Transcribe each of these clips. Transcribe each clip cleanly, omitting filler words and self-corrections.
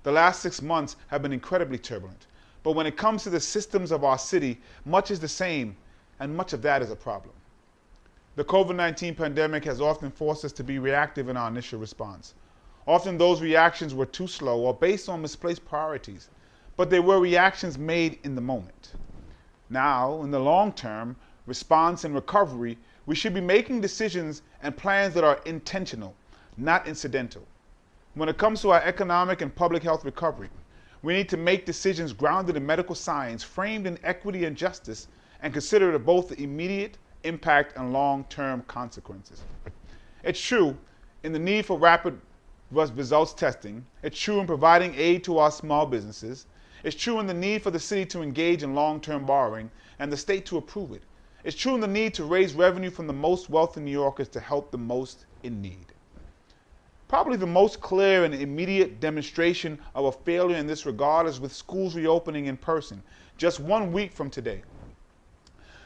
The last 6 months have been incredibly turbulent. But when it comes to the systems of our city, much is the same, and much of that is a problem. The COVID-19 pandemic has often forced us to be reactive in our initial response. Often those reactions were too slow or based on misplaced priorities, but they were reactions made in the moment. Now, in the long term, response and recovery, we should be making decisions and plans that are intentional, not incidental. When it comes to our economic and public health recovery, we need to make decisions grounded in medical science, framed in equity and justice, and consider both the immediate impact and long-term consequences. It's true in the need for rapid results testing. It's true in providing aid to our small businesses. It's true in the need for the city to engage in long-term borrowing and the state to approve it. It's true in the need to raise revenue from the most wealthy New Yorkers to help the most in need. Probably the most clear and immediate demonstration of a failure in this regard is with schools reopening in person, just 1 week from today.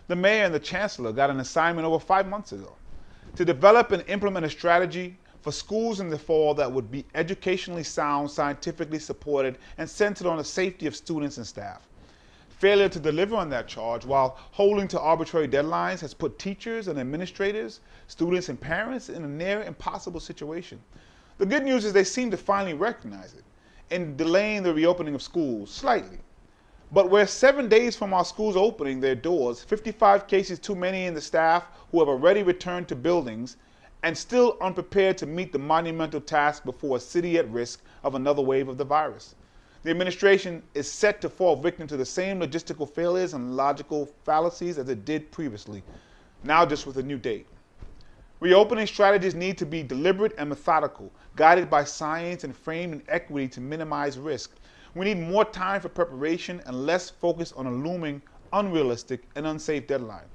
The mayor and the chancellor got an assignment over 5 months ago to develop and implement a strategy for schools in the fall that would be educationally sound, scientifically supported, and centered on the safety of students and staff. Failure to deliver on that charge while holding to arbitrary deadlines has put teachers and administrators, students and parents in a near impossible situation. The good news is they seem to finally recognize it in delaying the reopening of schools slightly. But we're 7 days from our schools opening their doors, 55 cases too many in the staff who have already returned to buildings, and still unprepared to meet the monumental task before a city at risk of another wave of the virus. The administration is set to fall victim to the same logistical failures and logical fallacies as it did previously, now just with a new date. Reopening strategies need to be deliberate and methodical, guided by science and framed in equity to minimize risk. We need more time for preparation and less focus on a looming, unrealistic, and unsafe deadline.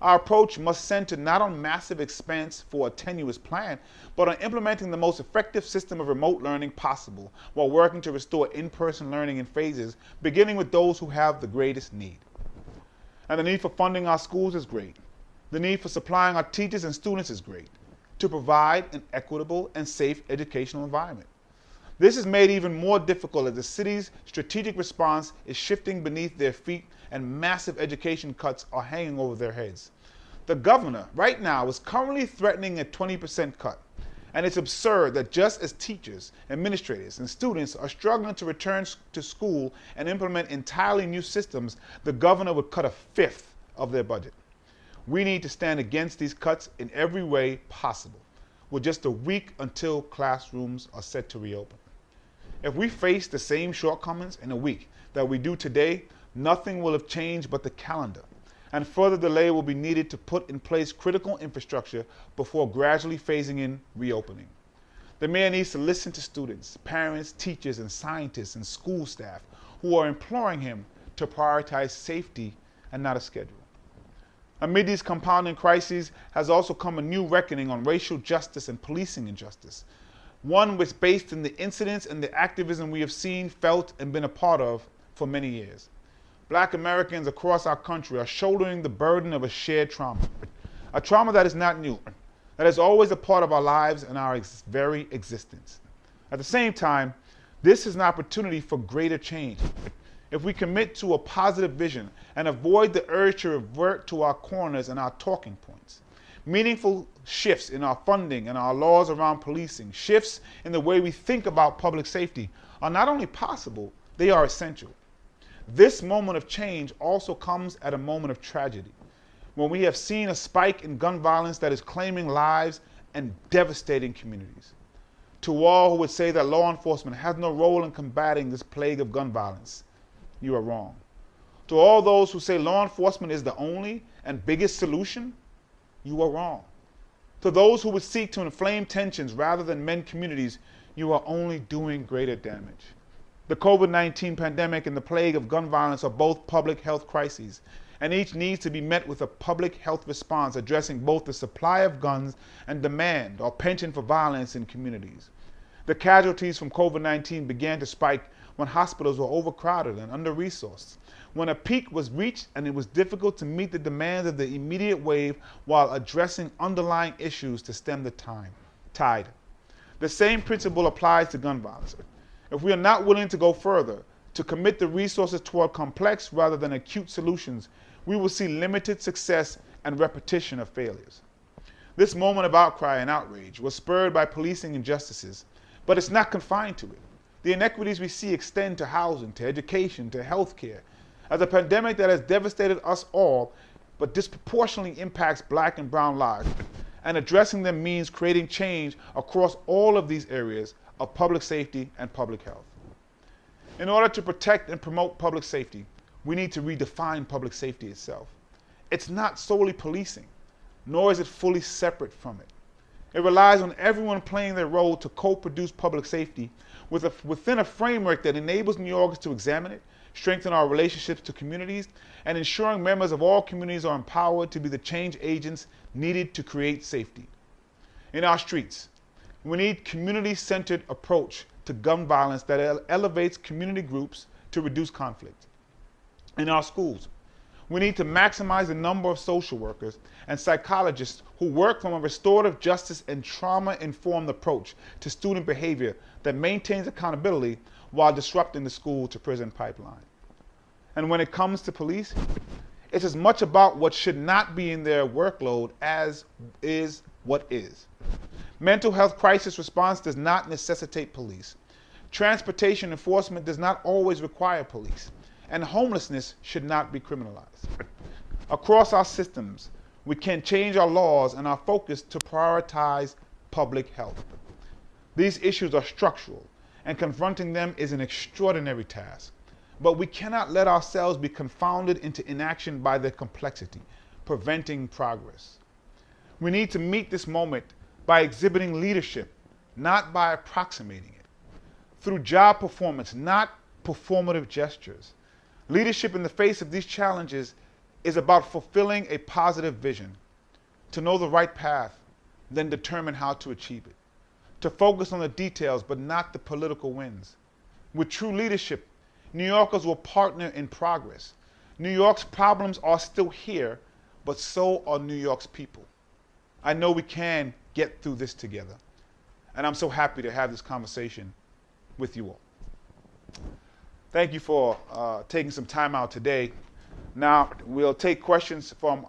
Our approach must center not on massive expense for a tenuous plan, but on implementing the most effective system of remote learning possible while working to restore in-person learning in phases, beginning with those who have the greatest need. And the need for funding our schools is great. The need for supplying our teachers and students is great, to provide an equitable and safe educational environment. This is made even more difficult as the city's strategic response is shifting beneath their feet and massive education cuts are hanging over their heads. The governor, right now, is currently threatening a 20% cut. And it's absurd that just as teachers, administrators, and students are struggling to return to school and implement entirely new systems, the governor would cut 1/5 of their budget. We need to stand against these cuts in every way possible, with just a week until classrooms are set to reopen. If we face the same shortcomings in a week that we do today, nothing will have changed but the calendar, and further delay will be needed to put in place critical infrastructure before gradually phasing in reopening. The mayor needs to listen to students, parents, teachers, and scientists and school staff who are imploring him to prioritize safety and not a schedule. Amid these compounding crises has also come a new reckoning on racial justice and policing injustice, one which based in the incidents and the activism we have seen, felt, and been a part of for many years. Black Americans across our country are shouldering the burden of a shared trauma, a trauma that is not new, that is always a part of our lives and our very existence. At the same time, this is an opportunity for greater change. If we commit to a positive vision and avoid the urge to revert to our corners and our talking points, meaningful shifts in our funding and our laws around policing, shifts in the way we think about public safety are not only possible, they are essential. This moment of change also comes at a moment of tragedy, when we have seen a spike in gun violence that is claiming lives and devastating communities. To all who would say that law enforcement has no role in combating this plague of gun violence, you are wrong. To all those who say law enforcement is the only and biggest solution, you are wrong. To those who would seek to inflame tensions rather than mend communities, you are only doing greater damage. The COVID-19 pandemic and the plague of gun violence are both public health crises, and each needs to be met with a public health response addressing both the supply of guns and demand or penchant for violence in communities. The casualties from COVID-19 began to spike when hospitals were overcrowded and under-resourced, when a peak was reached and it was difficult to meet the demands of the immediate wave while addressing underlying issues to stem the tide. The same principle applies to gun violence. If we are not willing to go further, to commit the resources toward complex rather than acute solutions, we will see limited success and repetition of failures. This moment of outcry and outrage was spurred by policing injustices, but it's not confined to it. The inequities we see extend to housing, to education, to healthcare. As a pandemic that has devastated us all, but disproportionately impacts black and brown lives, and addressing them means creating change across all of these areas of public safety and public health. In order to protect and promote public safety, we need to redefine public safety itself. It's not solely policing, nor is it fully separate from it. It relies on everyone playing their role to co-produce public safety within a framework that enables New Yorkers to examine it, strengthen our relationships to communities, and ensuring members of all communities are empowered to be the change agents needed to create safety. In our streets, we need a community-centered approach to gun violence that elevates community groups to reduce conflict. In our schools, we need to maximize the number of social workers and psychologists who work from a restorative justice and trauma-informed approach to student behavior that maintains accountability while disrupting the school-to-prison pipeline. And when it comes to police, it's as much about what should not be in their workload as is what is. Mental health crisis response does not necessitate police. Transportation enforcement does not always require police. And homelessness should not be criminalized. Across our systems, we can change our laws and our focus to prioritize public health. These issues are structural, and confronting them is an extraordinary task. But we cannot let ourselves be confounded into inaction by their complexity, preventing progress. We need to meet this moment by exhibiting leadership, not by approximating it. Through job performance, not performative gestures. Leadership in the face of these challenges is about fulfilling a positive vision, to know the right path, then determine how to achieve it. To focus on the details, but not the political wins. With true leadership, New Yorkers will partner in progress. New York's problems are still here, but so are New York's people. I know we can get through this together, and I'm so happy to have this conversation with you all. Thank you for taking some time out today. Now, we'll take questions from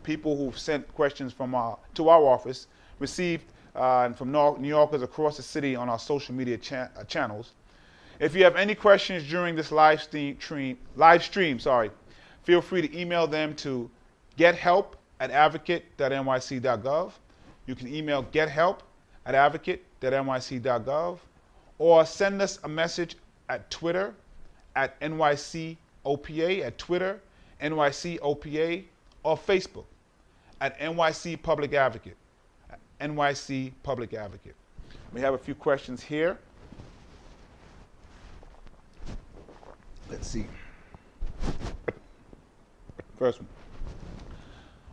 people who've sent questions to our office, received and from New Yorkers across the city on our social media channels. If you have any questions during this live stream, feel free to email them to gethelp@advocate.nyc.gov. You can email gethelp@advocate.nyc.gov, or send us a message at Twitter at NYCOPA, at Twitter, NYCOPA, or Facebook at NYC Public Advocate, NYC Public Advocate. We have a few questions here. Let's see. First one.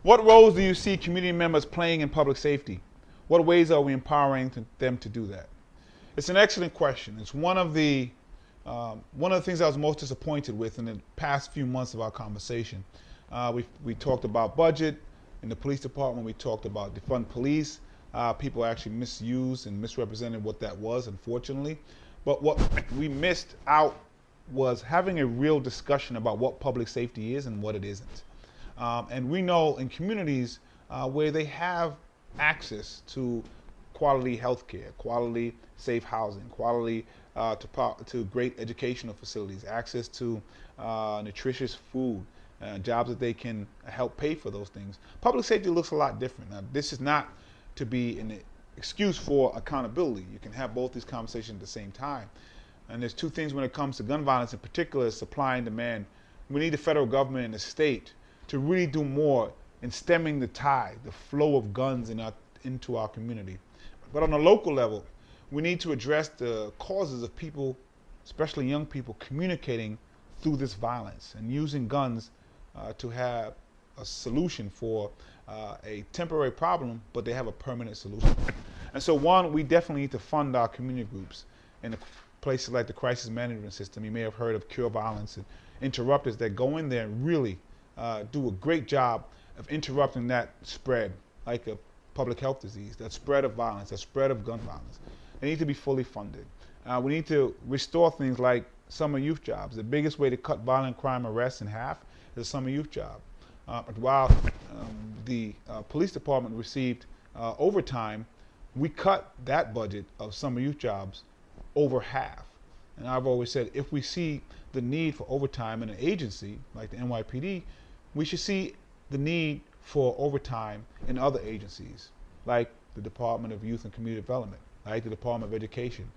What roles do you see community members playing in public safety? What ways are we empowering them to do that? It's an excellent question. It's one of the things I was most disappointed with in the past few months of our conversation. We talked about budget in the police department. We talked about defund police. People actually misused and misrepresented what that was, unfortunately. But what we missed out was having a real discussion about what public safety is and what it isn't. And we know in communities where they have access to quality health care, quality safe housing, quality to great educational facilities, access to nutritious food, jobs that they can help pay for those things. Public safety looks a lot different. Now, this is not to be an excuse for accountability. You can have both these conversations at the same time. And there's two things when it comes to gun violence, in particular, supply and demand. We need the federal government and the state to really do more in stemming the tide, the flow of guns into our community. But on a local level, we need to address the causes of people, especially young people, communicating through this violence and using guns to have a solution for a temporary problem, but they have a permanent solution. And so one, we definitely need to fund our community groups in the places like the crisis management system. You may have heard of Cure Violence and interrupters that go in there and really do a great job of interrupting that spread, like a public health disease, that spread of violence, that spread of gun violence. They need to be fully funded. We need to restore things like summer youth jobs. The biggest way to cut violent crime arrests in half is a summer youth job. While the police department received overtime, we cut that budget of summer youth jobs over half. And I've always said, if we see the need for overtime in an agency like the NYPD, we should see the need for overtime in other agencies, like the Department of Youth and Community Development, like the Department of Education,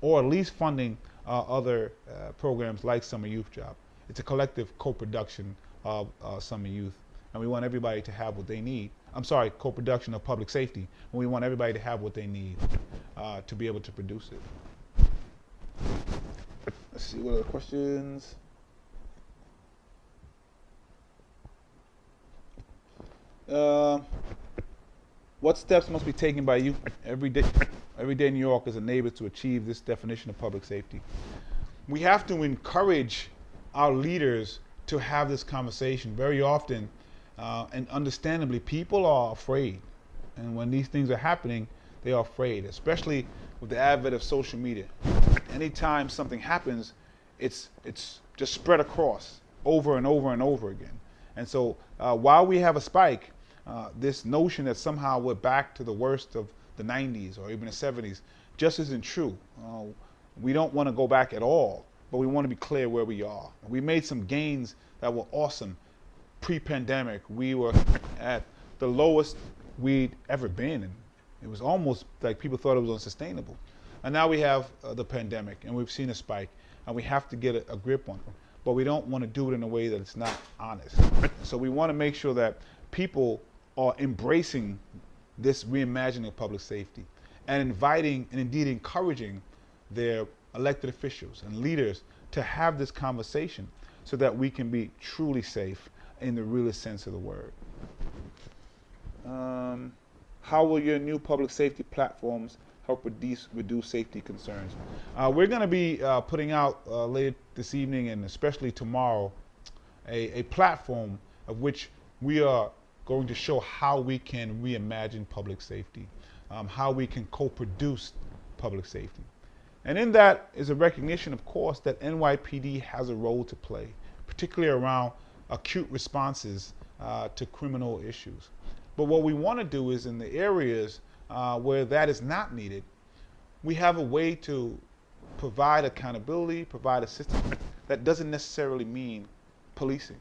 or at least funding other programs like Summer Youth Job. It's a collective co-production of summer youth, and we want everybody to have what they need. I'm sorry, co-production of public safety, and we want everybody to have what they need to be able to produce it. Let's see, what other questions? What steps must be taken by youth everyday New Yorkers and neighbors to achieve this definition of public safety? We have to encourage our leaders to have this conversation. Very often, and understandably, people are afraid. And when these things are happening, they are afraid, especially with the advent of social media. Anytime something happens, it's just spread across over and over and over again. And so while we have a spike, this notion that somehow we're back to the worst of the 90s or even the 70s just isn't true. We don't want to go back at all, but we want to be clear where we are. We made some gains that were awesome pre-pandemic. We were at the lowest we'd ever been, and it was almost like people thought it was unsustainable. And now we have the pandemic, and we've seen a spike, and we have to get a grip on it. But we don't want to do it in a way that it's not honest. So we want to make sure that people are embracing this reimagining of public safety and inviting and indeed encouraging their elected officials and leaders to have this conversation so that we can be truly safe in the realest sense of the word. How will your new public safety platforms help reduce safety concerns? We're going to be putting out later this evening and especially tomorrow a platform of which we are going to show how we can reimagine public safety, how we can co-produce public safety. And in that is a recognition, of course, that NYPD has a role to play, particularly around acute responses to criminal issues. But what we want to do is in the areas where that is not needed, we have a way to provide accountability, provide a system that doesn't necessarily mean policing.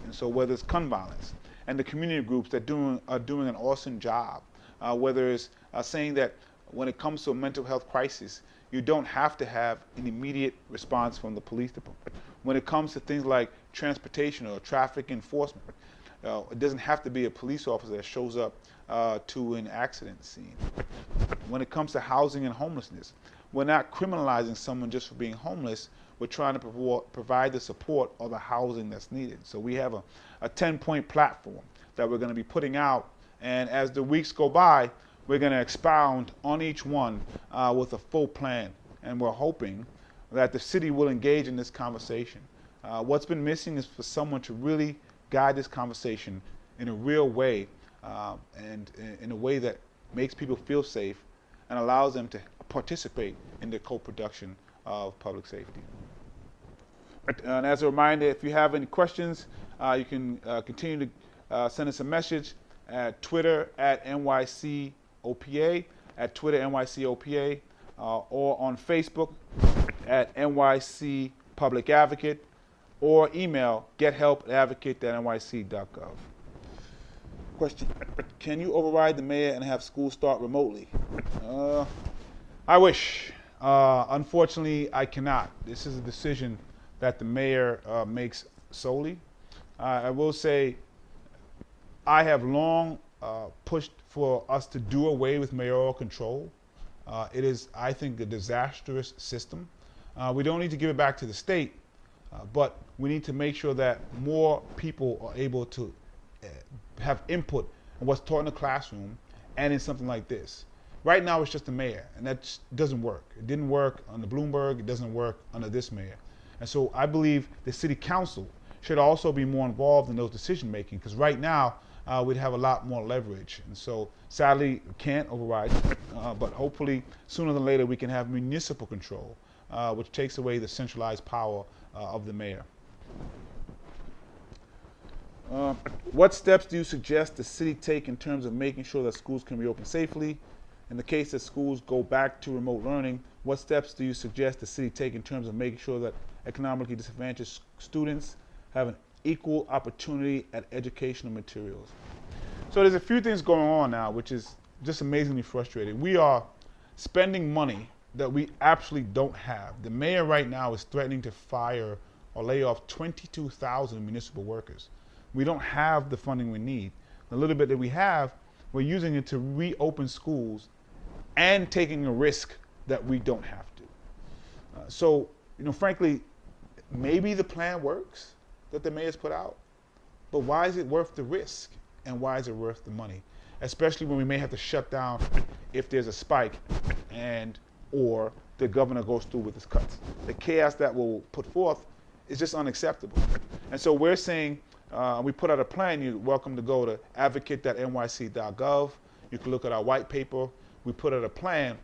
And so whether it's gun violence and the community groups that are doing an awesome job, whether it's saying that when it comes to a mental health crisis, you don't have to have an immediate response from the police department. When it comes to things like transportation or traffic enforcement, it doesn't have to be a police officer that shows up to an accident scene. When it comes to housing and homelessness, we're not criminalizing someone just for being homeless. We're trying to provide the support or the housing that's needed. So we have a 10-point platform that we're going to be putting out, and as the weeks go by, we're going to expound on each one with a full plan, and we're hoping that the city will engage in this conversation. What's been missing is for someone to really guide this conversation in a real way and in a way that makes people feel safe and allows them to participate in the co-production of public safety. And as a reminder, if you have any questions, you can continue to send us a message at Twitter at NYCOPA, at Twitter NYCOPA, or on Facebook at NYC Public Advocate, or email gethelp@advocate.nyc.gov. Question: can you override the mayor and have schools start remotely? I wish. Unfortunately, I cannot. This is a decision that the mayor makes solely. I will say I have long pushed for us to do away with mayoral control. It is, I think, a disastrous system. We don't need to give it back to the state, but we need to make sure that more people are able to have input on what's taught in the classroom and in something like this. Right now, it's just the mayor, and that just doesn't work. It didn't work under Bloomberg. It doesn't work under this mayor. And so I believe the city council should also be more involved in those decision making, because right now we'd have a lot more leverage. And so sadly, we can't override, but hopefully sooner than later we can have municipal control. which takes away the centralized power of the mayor. What steps do you suggest the city take in terms of making sure that schools can reopen safely? In the case that schools go back to remote learning, what steps do you suggest the city take in terms of making sure that economically disadvantaged students have an equal opportunity at educational materials? So there's a few things going on now, which is just amazingly frustrating. We are spending money that we actually don't have. The mayor right now is threatening to fire or lay off 22,000 municipal workers. We don't have the funding we need. The little bit that we have, we're using it to reopen schools and taking a risk that we don't have to. So, frankly, maybe the plan works that the mayor's put out, but why is it worth the risk? And why is it worth the money? Especially when we may have to shut down if there's a spike or the governor goes through with his cuts. The chaos that will put forth is just unacceptable. And so we're saying, we put out a plan. You're welcome to go to advocate.nyc.gov. You can look at our white paper. We put out a plan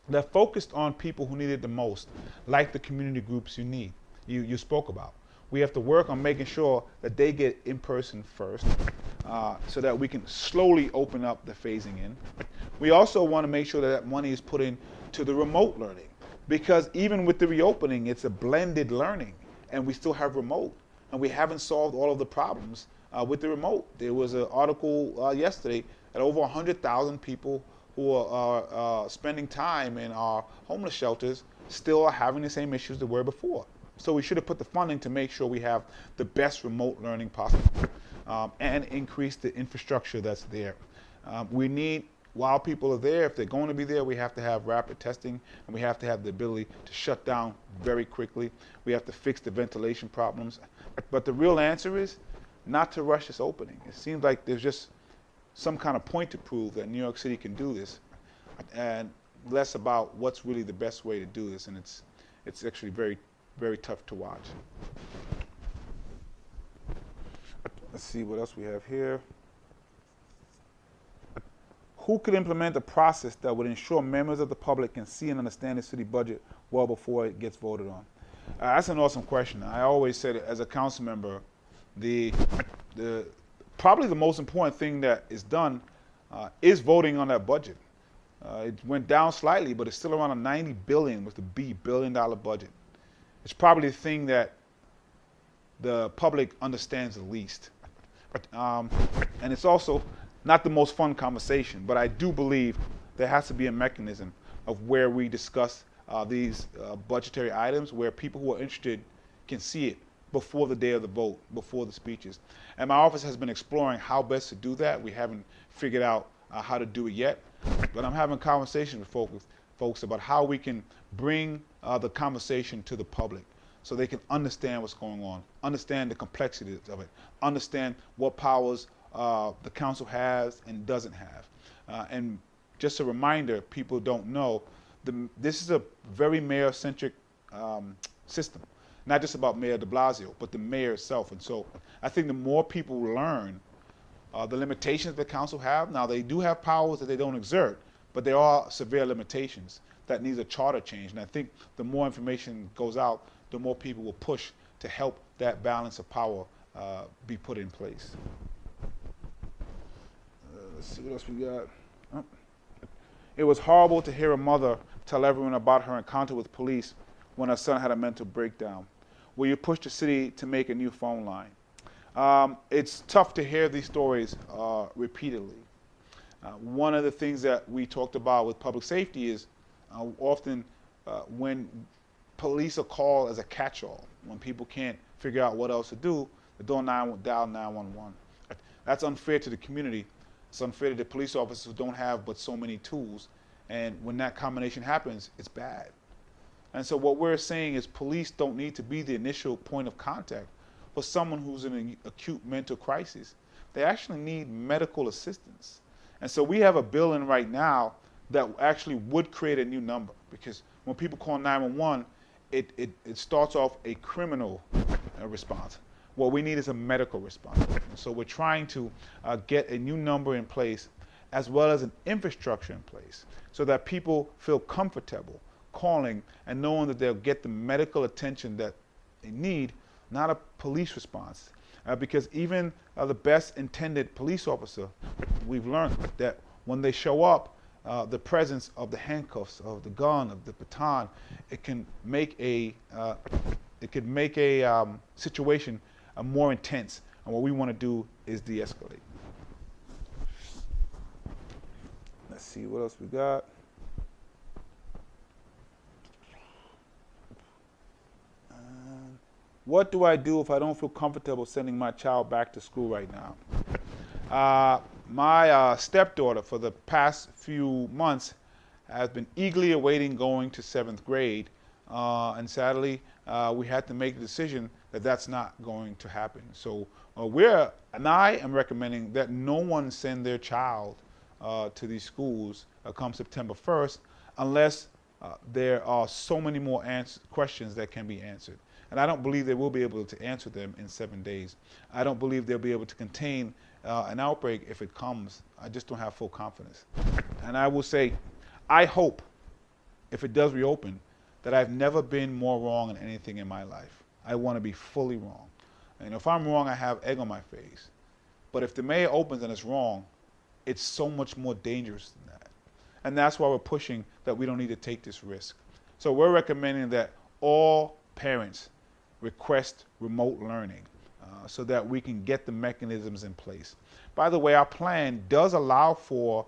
that focused on people who need it the most, like the community groups you spoke about. We have to work on making sure that they get in person first, so that we can slowly open up the phasing in. We also want to make sure that money is put into the remote learning, because even with the reopening, it's a blended learning, and we still have remote, and we haven't solved all of the problems with the remote. There was an article yesterday that over 100,000 people who are spending time in our homeless shelters still are having the same issues that were before. So we should have put the funding to make sure we have the best remote learning possible, and increase the infrastructure that's there. We need, while people are there, if they're going to be there, we have to have rapid testing, and we have to have the ability to shut down very quickly. We have to fix the ventilation problems. But the real answer is not to rush this opening. It seems like there's just some kind of point to prove that New York City can do this, and less about what's really the best way to do this. And it's actually very, very tough to watch. Let's see what else we have here. Who could implement a process that would ensure members of the public can see and understand the city budget well before it gets voted on? That's an awesome question. I always said, as a council member, probably the most important thing that is done is voting on that budget. It went down slightly, but it's still around a $90 billion with the billion-dollar budget. It's probably the thing that the public understands the least. And it's also not the most fun conversation, but I do believe there has to be a mechanism of where we discuss these budgetary items, where people who are interested can see it before the day of the vote, before the speeches. And my office has been exploring how best to do that. We haven't figured out how to do it yet, but I'm having conversations with folks about how we can bring the conversation to the public so they can understand what's going on, understand the complexities of it, understand what powers the council has and doesn't have. And just a reminder, people don't know, this is a very mayor-centric system. Not just about Mayor de Blasio, but the mayor itself. And so I think the more people learn the limitations the council have, now they do have powers that they don't exert, but there are severe limitations that needs a charter change. And I think the more information goes out, the more people will push to help that balance of power be put in place. Let's see what else we got. Oh. It was horrible to hear a mother tell everyone about her encounter with police when her son had a mental breakdown. Will you push the city to make a new phone line? It's tough to hear these stories repeatedly. One of the things that we talked about with public safety is often when police are called as a catch-all, when people can't figure out what else to do, they dial 911. That's unfair to the community. It's unfair to the police officers who don't have but so many tools. And when that combination happens, it's bad. And so what we're saying is police don't need to be the initial point of contact for someone who's in an acute mental crisis. They actually need medical assistance. And so we have a bill in right now that actually would create a new number, because when people call 911, it starts off a criminal response. What we need is a medical response. And so we're trying to get a new number in place, as well as an infrastructure in place, so that people feel comfortable calling and knowing that they'll get the medical attention that they need, not a police response. Because even the best intended police officer, we've learned that when they show up, the presence of the handcuffs, of the gun, of the baton, it can make a situation more intense. And what we want to do is de-escalate. Let's see what else we got. What do I do if I don't feel comfortable sending my child back to school right now? My stepdaughter, for the past few months, has been eagerly awaiting going to 7th grade. And sadly, we had to make the decision that that's not going to happen. So I am recommending that no one send their child to these schools come September 1st, unless there are so many more questions that can be answered. And I don't believe they will be able to answer them in 7 days. I don't believe they'll be able to contain an outbreak if it comes. I just don't have full confidence. And I will say, I hope, if it does reopen, that I've never been more wrong in anything in my life. I want to be fully wrong. And if I'm wrong, I have egg on my face. But if the mayor opens and it's wrong, it's so much more dangerous than that. And that's why we're pushing that we don't need to take this risk. So we're recommending that all parents request remote learning so that we can get the mechanisms in place. By the way, our plan does allow for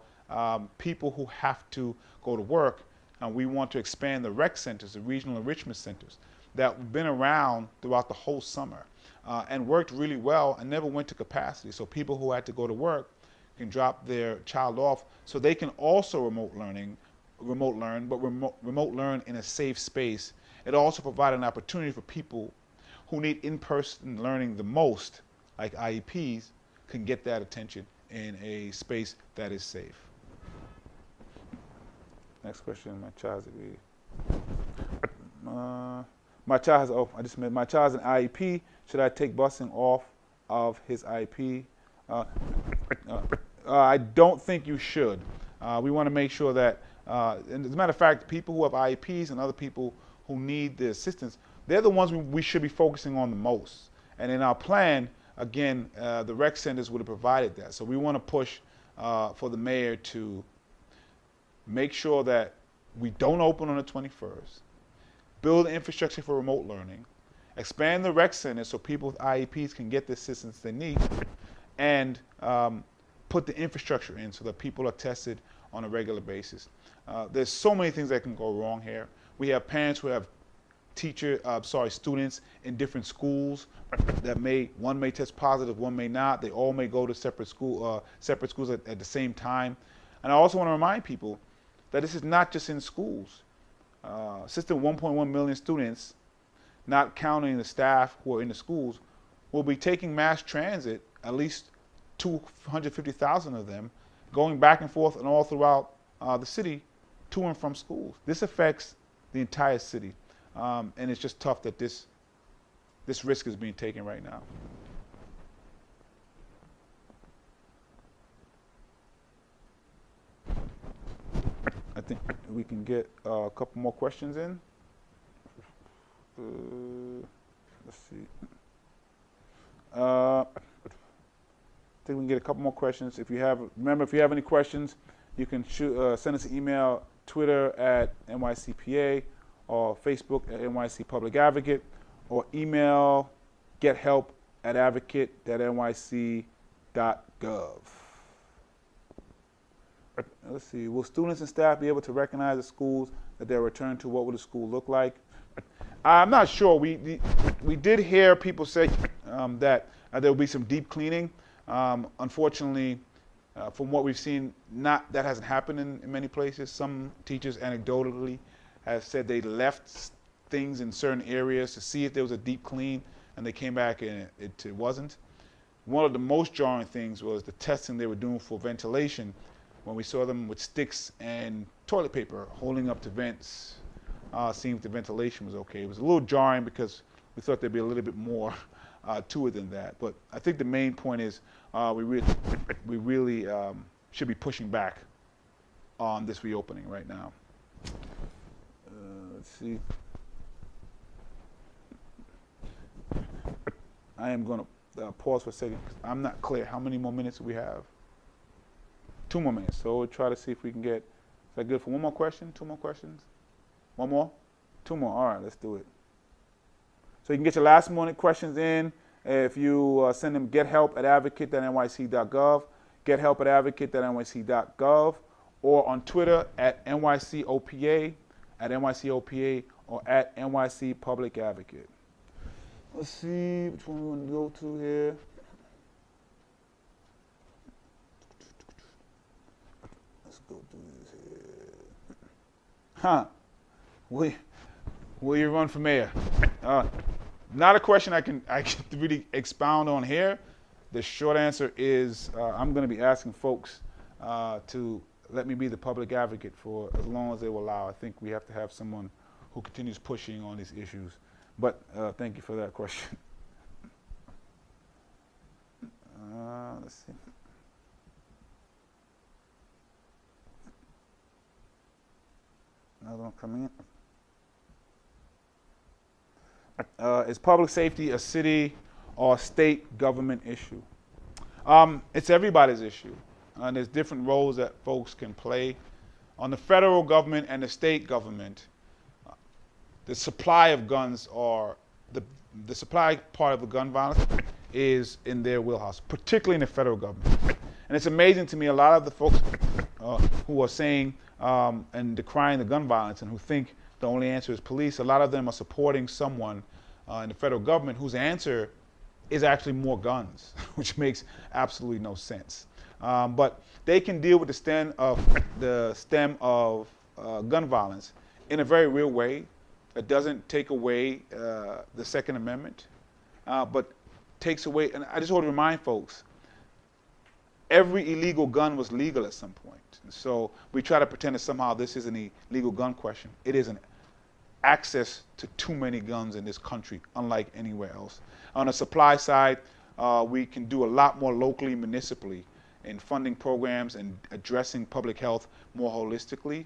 people who have to go to work, and we want to expand the rec centers, the regional enrichment centers, that have been around throughout the whole summer and worked really well and never went to capacity. So people who had to go to work can drop their child off so they can also remote learn, but remote learn in a safe space. It also provided an opportunity for people who need in-person learning the most, like IEPs, can get that attention in a space that is safe. Next question, my child's my child's an IEP. Should I take busing off of his IEP? I don't think you should. We want to make sure that, and as a matter of fact, people who have IEPs and other people who need the assistance, they're the ones we should be focusing on the most. And in our plan, again, the rec centers would have provided that. So we want to push for the mayor to make sure that we don't open on the 21st, build infrastructure for remote learning, expand the rec centers so people with IEPs can get the assistance they need, and put the infrastructure in so that people are tested on a regular basis. There's so many things that can go wrong here. We have parents who have students in different schools that one may test positive, one may not. They all may go to separate schools at the same time. And I also want to remind people that this is not just in schools. System 1.1 million students, not counting the staff who are in the schools, will be taking mass transit, at least 250,000 of them, going back and forth and all throughout the city to and from schools. This affects the entire city. And it's just tough that this risk is being taken right now. I think we can get a couple more questions in. Let's see. I think we can get a couple more questions. Remember, if you have any questions, you can send us an email, Twitter at NYCPA, or Facebook at NYC Public Advocate, or email gethelp@advocate.nyc.gov. Let's see, will students and staff be able to recognize the schools that they're returned to? What will the school look like? I'm not sure. We did hear people say that there will be some deep cleaning. Unfortunately, from what we've seen, that hasn't happened in many places. Some teachers anecdotally have said they left things in certain areas to see if there was a deep clean, and they came back and it wasn't. One of the most jarring things was the testing they were doing for ventilation, when we saw them with sticks and toilet paper holding up to vents, seeing if the ventilation was okay. It was a little jarring because we thought there'd be a little bit more to it than that. But I think the main point is we really should be pushing back on this reopening right now. Let's see. I am going to pause for a second. I'm not clear. How many more minutes do we have? 2 more minutes. So we'll try to see if we can get, is that good for one more question? 2 more questions? One more? 2 more. All right, let's do it. So you can get your last minute questions in if you send them gethelp@advocate.nyc.gov, gethelp@advocate.nyc.gov, or on Twitter @NYCOPA, @NYCOPA, or @NYC Public Advocate. Let's see which one we want to go to here. Let's go do this here. Huh. Will you run for mayor? Not a question I can really expound on here. The short answer is I'm going to be asking folks to let me be the public advocate for as long as they will allow. I think we have to have someone who continues pushing on these issues. But thank you for that question. Let's see. Another one coming in. Is public safety a city or state government issue? It's everybody's issue. And there's different roles that folks can play. On the federal government and the state government, the supply of guns or the supply part of the gun violence is in their wheelhouse, particularly in the federal government. And it's amazing to me, a lot of the folks who are saying and decrying the gun violence and who think the only answer is police, a lot of them are supporting someone in the federal government whose answer is actually more guns, which makes absolutely no sense. But they can deal with the stem of gun violence in a very real way. It doesn't take away the Second Amendment, but takes away, and I just want to remind folks, every illegal gun was legal at some point. And so we try to pretend that somehow this is an illegal gun question. It isn't. Access to too many guns in this country, unlike anywhere else. On the supply side, we can do a lot more locally, municipally, in funding programs and addressing public health more holistically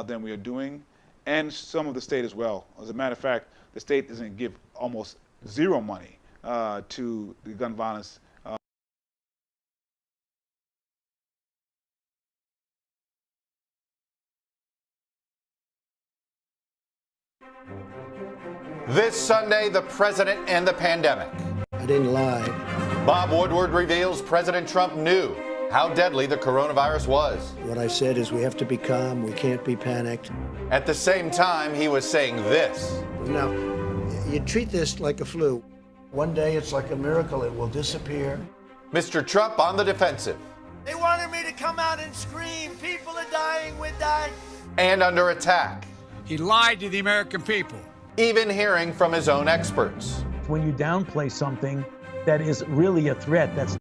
than we are doing, and some of the state as well. As a matter of fact, the state doesn't give almost zero money to the gun violence. This Sunday, the president and the pandemic. I didn't lie. Bob Woodward reveals President Trump knew how deadly the coronavirus was. What I said is we have to be calm, we can't be panicked. At the same time, he was saying this. Now, you treat this like a flu. One day it's like a miracle, it will disappear. Mr. Trump on the defensive. They wanted me to come out and scream, people are dying, we're dying. And under attack. He lied to the American people. Even hearing from his own experts. When you downplay something that is really a threat, that's